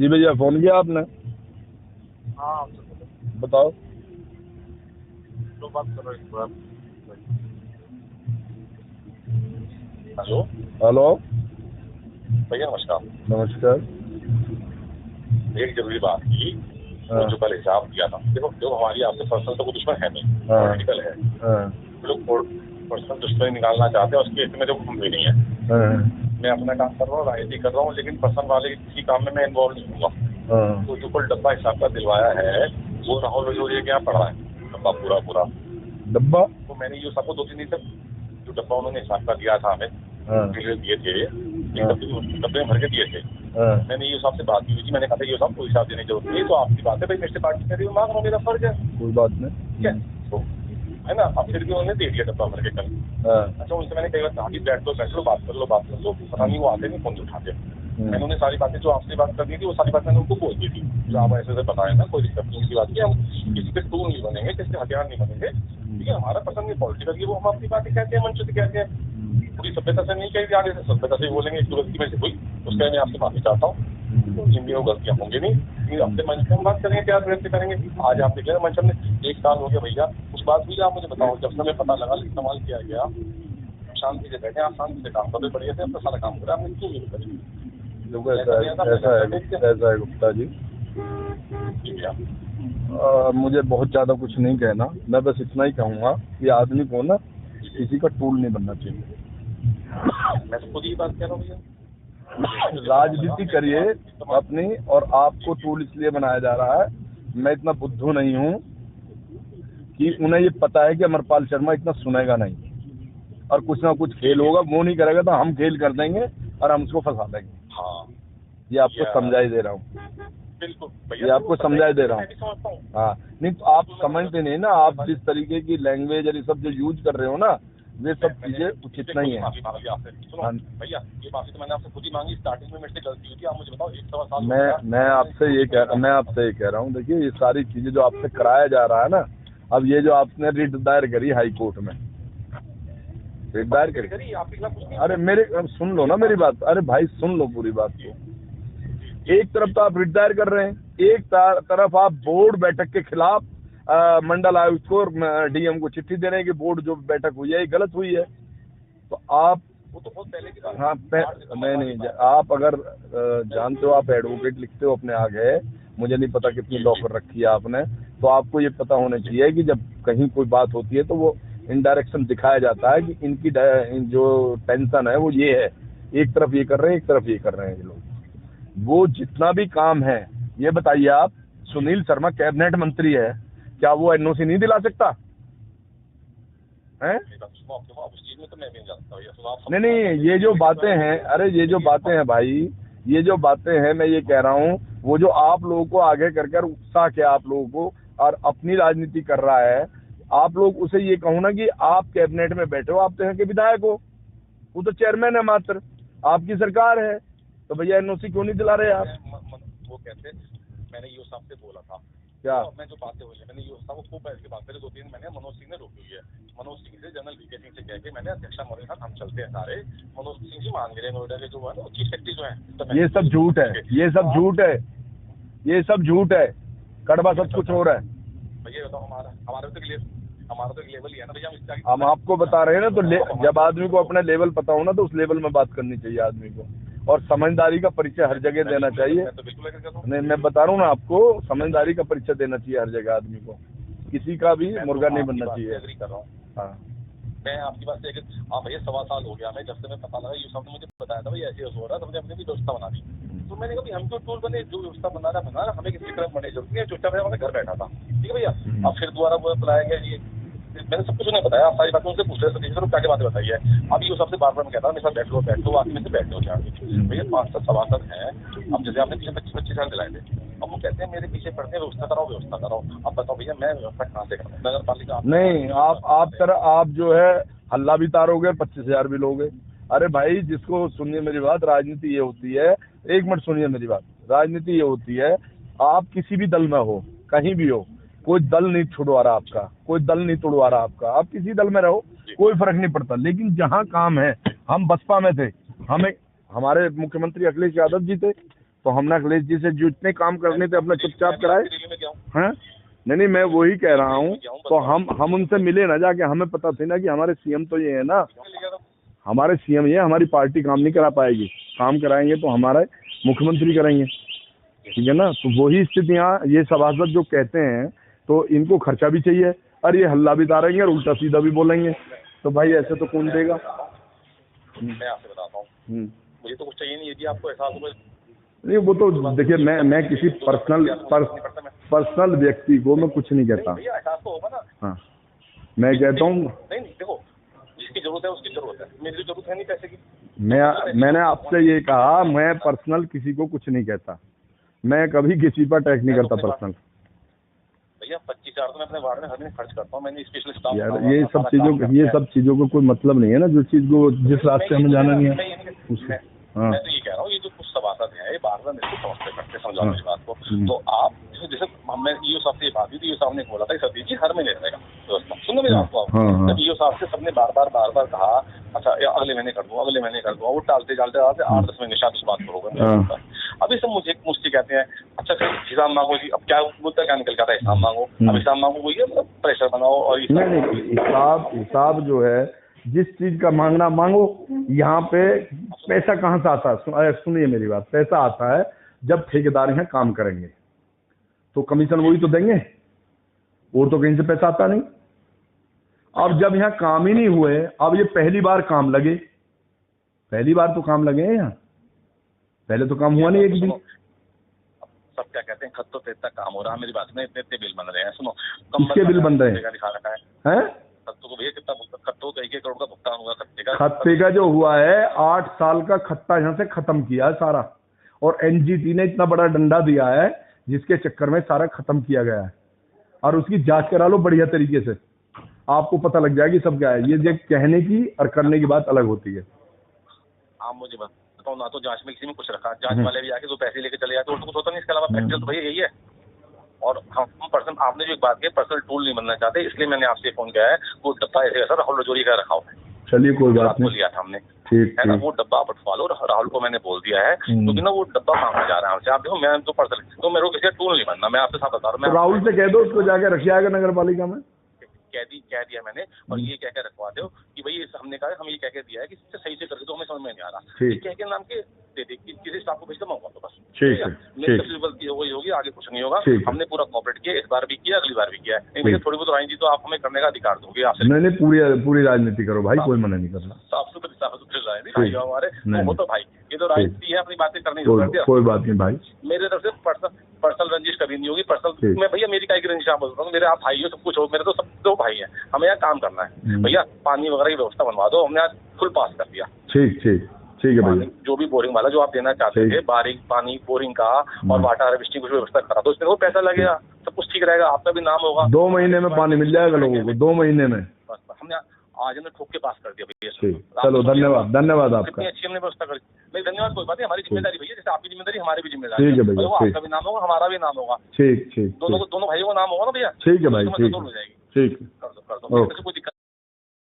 जी भैया, फोन किया आपने? हाँ बताओ। तो बात करो एक बार। हेलो हेलो, भैया, नमस्कार। नमस्कार। एक जरूरी बात थी, वो जो कल हिसाब दिया था। देखो जो हमारी आपसे पर्सनल तो कोई दुश्मन है नहीं, पॉलिटिकल है। लोग पर्सनल दुश्मनी निकालना चाहते हैं, उसके इसमें तो हम भी नहीं है। मैं अपना काम कर रहा हूँ, राजनीति कर रहा हूँ, लेकिन पर्सनल वाले किसी काम में मैं इन्वॉल्व नहीं होऊंगा। तो जो कल डब्बा हिसाब का दिलवाया है वो राहुल रजौरिया के यहाँ पड़ा है, डब्बा पूरा डब्बा? तो मैंने ये सबको 2-3 दिन से जो डब्बा उन्होंने हिसाब का दिया था हमें, दिए थे, डब्बे भर के दिए थे। मैंने ये साहब से बात की थी, मैंने कहा था ये साहब कोई हिसाब देने की जरूरत नहीं, तो आपकी बात है भाई, मेरे से पार्टी कर रही हूँ, मांग लो, मेरा फर्ज है, कोई बात नहीं। ठीक है तो है ना। अब फिर भी उन्होंने दे दिया डब्बा भर के कल। अच्छा, उनसे मैंने कई बार कहा कि बैठ लो, बात कर लो, पता नहीं वो आते नहीं, फोन उठाते। मैंने उन्हें सारी बातें जो आपसे बात करनी थी वो सारी बात मैंने उनको बोल दी थी, जो आप ऐसे से बताए ना, कोई दिक्कत नहीं की बात की। हम किसी पे टूल नहीं बनेंगे, किसी हथियार नहीं बनेंगे, ठीक है। हमारा पसंद नहीं पॉलिटिकल की, वो हम अपनी बातें कहते हैं, मंच से कहते हैं, पूरी सभ्यता से नहीं कही, आगे से सभ्यता से बोलेंगे। एक गलती में से हुई, उसके लिए मैं आपसे माफी चाहता हूँ। तो जिंदगी में गलतियां होंगी नहीं, अपने मंच में हम बात करेंगे, प्यार व्यक्त करेंगे। आज आप देखें मंच में 1 साल हो गया भैया, कुछ बात हुई आप मुझे बताओ, जब से हमें पता लगा इस्तेमाल किया गया, शांति से बैठे, आप शांति से काम करो, बढ़िया से अपना सारा काम करें, आपने क्यों नहीं करें? ऐसा है गुप्ता जी, मुझे बहुत ज्यादा कुछ नहीं कहना। मैं बस इतना ही कहूँगा कि आदमी को ना किसी का टूल नहीं बनना चाहिए। मैं तो खुद ही बात कह रहा हूँ भैया, राजनीति करिए अपनी, और आपको टूल इसलिए बनाया जा रहा है। मैं इतना बुद्धू नहीं हूँ कि उन्हें ये पता है कि अमरपाल शर्मा इतना सुनेगा नहीं, और कुछ ना कुछ खेल होगा, वो नहीं करेगा तो हम खेल कर देंगे और हम उसको फंसा देंगे। हाँ, ये आपको समझाई दे रहा हूँ, बिल्कुल ये आपको समझाई दे रहा हूँ। हाँ, नहीं तो आप समझते नहीं ना, आप जिस तरीके की लैंग्वेज और ये सब जो यूज कर रहे हो ना, वे सब चीजें उचित नहीं है। भैया, ये माफी तो मैंने आपसे खुद ही मांगी, स्टार्टिंग में मेरे से गलती हुई थी। आप मुझे बताओ, 1-1.25 साल मैं आपसे ये कह रहा हूँ, देखिए ये सारी चीजें जो आपसे कराया जा रहा है ना, अब ये जो आपने रिट दायर करी हाई कोर्ट में, रिट दायर करी, अरे मेरे सुन लो ना मेरी बात, अरे भाई सुन लो पूरी बात को। एक तरफ तो आप रिट दायर कर रहे हैं, एक तरफ आप बोर्ड बैठक के खिलाफ मंडल आयुक्त को, डीएम को चिट्ठी दे रहे हैं कि बोर्ड जो बैठक हुई है ये गलत हुई है। तो आप वो तो बहुत पहले की बात, हाँ नहीं, आप अगर जानते हो, आप एडवोकेट लिखते हो अपने आगे, मुझे नहीं पता कितनी लॉ कर रखी है आपने, तो आपको ये पता होना चाहिए कि जब कहीं कोई बात होती है तो वो इनडायरेक्शन दिखाया जाता है कि इनकी जो टेंशन है वो ये है, एक तरफ ये कर रहे हैं, एक तरफ ये कर रहे हैं ये लोग। वो जितना भी काम है, ये बताइए आप, सुनील शर्मा कैबिनेट मंत्री है, क्या वो एनओसी नहीं दिला सकता है? नहीं, ये जो बातें हैं, अरे ये जो बातें हैं भाई, ये जो बातें हैं, मैं ये कह रहा हूँ, वो जो आप लोगों को आगे कर उत्साह के आप लोगों को और अपनी राजनीति कर रहा है, आप लोग उसे ये कहो ना कि आप कैबिनेट में बैठे हो, आप तो यहाँ के विधायक हो, वो तो चेयरमैन है मात्र, आपकी सरकार है, तो भैया एनओसी क्यों नहीं दिला रहे आप? वो कहते, मैंने ये साहब से बोला था क्या, मैं जो बातें हुई है, मैंने ये साहब को खूब बैठ के बात करी, 2-3 मैंने मनोज सिंह ने रोकी हुई है। मनोज सिंह से, जनरल वीके सिंह से कह के मैंने अध्यक्षा मौर्य साथ हम चलते हैं सारे, मनोज सिंह जी मान गए, नोएडा के जो है ना चीफ सेक्रेटरी जो है। ये सब झूठ है, ये सब झूठ है, ये सब झूठ है, कड़वा सब कुछ हो रहा है भैया। बताओ, हमारा तो लेवल ही है ना भैया, हम आपको बता रहे हैं ना। तो जब आदमी को अपना लेवल पता हो ना, तो उस लेवल में बात करनी चाहिए आदमी को, और समझदारी का परिचय हर जगह देना चाहिए। नहीं, मैं बता रहा हूँ ना आपको, समझदारी का परिचय देना चाहिए हर जगह आदमी को, किसी का भी मुर्गा नहीं बनना चाहिए। हाँ, मैं आपकी बात से हाँ भैया, 1.25 साल हो गया मैं, जब से मैं पता लगा, ये सब ने मुझे बताया था भाई ऐसे हो रहा है, तो मैंने अपनी भी व्यवस्था बना दी। तो मैंने कहा हम क्यों टूल बने, जो व्यवस्था बना रहा, हमें किसी तरह बनने जरूरत नहीं है, चुपचाप हमारे घर बैठा था, ठीक है भैया। अब फिर दोबारा वो बुलाया गया, ये मैंने सब कुछ उन्हें बताया, आप सारी बातें उनसे पूछ रहे थे, क्या बातें बताई है। अभी वो सबसे बार मैं कहता मेरे साथ बैठ लो, आदमी में से बैठ लो भैया, 5-7 सभासद हैं। अब जैसे आपने पीछे 25 साल दिलाए थे, अब वो कहते हैं मेरे पीछे पड़ते हैं, व्यवस्था कराओ। अब बताओ भैया, मैं व्यवस्था कहाँ से कराऊँ? नगर पालिका नहीं, आप जो है हल्ला भी तारोगे, 25,000 भी लोगे। अरे भाई, जिसको सुनिए मेरी बात, राजनीति ये होती है, 1 मिनट सुनिए मेरी बात, राजनीति ये होती है, आप किसी भी दल में हो, कहीं भी हो, कोई दल नहीं छुड़वा रहा आपका, कोई दल नहीं तोड़वा रहा आपका, आप किसी दल में रहो, कोई फर्क नहीं पड़ता। लेकिन जहाँ काम है, हम बसपा में थे, हमें हमारे मुख्यमंत्री अखिलेश यादव जी थे, तो हमने अखिलेश जी से जितने काम करने थे अपना चुपचाप कराए दिल्ली में गया हूँ, हैं। नहीं मैं वही कह रहा हूँ, तो हम उनसे मिले ना जाके, हमें पता थी ना कि हमारे सीएम तो ये है ना, हमारे सीएम ये, हमारी पार्टी काम नहीं करा पाएगी, काम कराएंगे तो हमारे मुख्यमंत्री करेंगे, ठीक है ना। तो वही स्थितियाँ, ये सभासद जो कहते हैं तो इनको खर्चा भी चाहिए, और ये हल्ला भी तारेंगे और उल्टा सीधा भी बोलेंगे, तो भाई ऐसे तो कौन देगा। मैं आपसे बताता हूँ, मुझे तो कुछ चाहिए नहीं, यदि आपको एहसास हो नहीं वो तो देखिए, मैं किसी पर्सनल व्यक्ति को मैं कुछ नहीं कहता। भैया एहसास तो होगा ना। हाँ मैं कहता हूँ, नहीं देखो, जिसकी जरूरत है उसकी जरूरत है, मेरी जरूरत है नहीं पैसे की। मैंने आपसे ये कहा, मैं पर्सनल किसी को कुछ नहीं कहता, मैं कभी किसी पर अटैक नहीं करता पर्सनल। भैया 25,000 तो मैं अपने वार्ड में हर महीने खर्च करता हूँ, मैंने स्पेशल स्टाफ यार ये सब चीजों को कोई मतलब नहीं है ना, जो चीज को जिस रास्ते हमें जाना नहीं है उसमें। मैं तो ये कह रहा हूँ, ये जो कुछ सभासद है ये बार-बार मेरे को समझते करते समझा मेरी बात को, तो आप जैसे मैं ईओ साहब से ये बात हुई थी, ईओ साहब ने बोला था कि सतीश जी हर महीने रहेगा व्यवस्था, सुनो मेरी बात को। जब ईओ साहब से सबने बार बार कहा अच्छा अगले महीने कर दूंगा, अगले महीने कर दूंगा, वो टालते 8-10 महीने शायद उस बात करोगे। अभी सब मुझसे कहते हैं अच्छा फिर हिसाब मांगो जी, अब क्या मुद्दा क्या निकल जाता है, हिसाब मांगो, अब हिसाब मांगो वही है, मतलब प्रेशर बनाओ। और हिसाब जो है, जिस चीज का मांगना मांगो, यहाँ पे पैसा कहाँ से आता है, सुनिए मेरी बात, पैसा आता है जब ठेकेदार यहाँ काम करेंगे तो कमीशन वही तो देंगे, और तो कहीं से पैसा आता नहीं। अब जब यहाँ काम ही नहीं हुए, अब ये पहली बार काम लगे, पहली बार तो काम लगे हैं यहाँ, पहले तो काम हुआ नहीं एक दिन। सब क्या कहते हैं, खत तो तेज तक काम हो रहा है, मेरी बात में इतने बिल बन रहे हैं, सुनो किसके बिल बन रहे हैं, दिखा रखा हैं? खत्तों को भैया कितना खत्तों का 1 करोड़ का भुगतान हुआ खत्ते का जो हुआ है, 8 साल का खत्ता यहाँ से खत्म किया है सारा, और एनजीटी ने इतना बड़ा डंडा दिया है जिसके चक्कर में सारा खत्म किया गया है, और उसकी जांच करा लो बढ़िया तरीके से, आपको पता लग जाएगी सब क्या है। ये कहने की और करने की बात अलग होती है। आप मुझे बताओ ना, तो जांच में किसी में कुछ रखा, जांच वाले भी आके तो पैसे लेके चले जाते, और तो कुछ होता नहीं, इसके अलावा प्रैक्टिकल तो भैया यही है। और हम पर्सन, आपने जो एक बात की पर्सनल टूल नहीं बनना चाहते, इसलिए मैंने आपसे फोन किया है। वो डब्बा ऐसे ऐसा राहुल रजौरी का रखा हुआ है, चलिए कोई बात नहीं, लिया था हमने, ठीक है ना, वो डब्बा आप उठवा लो, राहुल को मैंने बोल दिया है, क्योंकि ना वो डब्बा मांगा जा रहा है हमसे। आप देखो मैं तो पर्सनल, तो मेरे को किसी का टूल नहीं बनना, मैं आपसे साथ बता रहा हूँ। राहुल से कह दो उसको जाके रख आएगा नगर पालिका में, कह दिया मैंने, और ये कह के रखवा दो कि भाई हमने कहा, हम ये कह के दिया है कि सही से करके, तो हमें समझ में नहीं आ रहा, कह के नाम के दे दे, किसी स्टाफ को भेज दो, मंगवा दो बस, ठीक है। मेरी गलती वही होगी, आगे कुछ नहीं होगा। हमने पूरा कॉपरेट किया, इस बार भी किया, अगली बार भी किया है, नहीं भैया थोड़ी बहुत राजनीति तो आप हमें करने का अधिकार दोगे आपसे। नहीं पूरी राजनीति करो भाई, कोई मना नहीं करना, साफ सुथरी राजनीति भाई हमारे, वो तो भाई ये तो राजनीति है, अपनी बातें करनी है, कोई बात नहीं भाई, मेरे तरफ से पर्सनल रंजिश कभी नहीं होगी, पर्सनल मैं भैया मेरी काय की रंजिश आप बोलता हूँ, मेरे आप भाई हो, सब कुछ हो, मेरे तो सब दो भाई हैं, हमें यहाँ काम करना है भैया, पानी वगैरह की व्यवस्था बनवा दो, हमने आज फुल पास कर दिया। ठीक है भैया, जो भी बोरिंग वाला जो आप देना चाहते थे, पानी बोरिंग का और वाटर हार्वेस्टिंग कुछ व्यवस्था करा दो, उसमें वो पैसा लगेगा, सब कुछ ठीक रहेगा, आपका भी नाम होगा, 2 महीने में पानी मिल जाएगा लोगों को, 2 महीने में। हमने आज हमने ठोक के पास कर दिया भैया। चलो धन्यवाद आपका, इतनी अच्छी हमने व्यवस्था कर दी। नहीं धन्यवाद, कोई बात नहीं, हमारी जिम्मेदारी भैया, जैसे आपकी जिम्मेदारी हमारी भी जिम्मेदारी है भैया, आपका भी नाम होगा, हमारा भी नाम होगा, ठीक दोनों भाइयों का नाम होगा ना भैया, ठीक है भाई, ठीक है, कर दो, कोई दिक्कत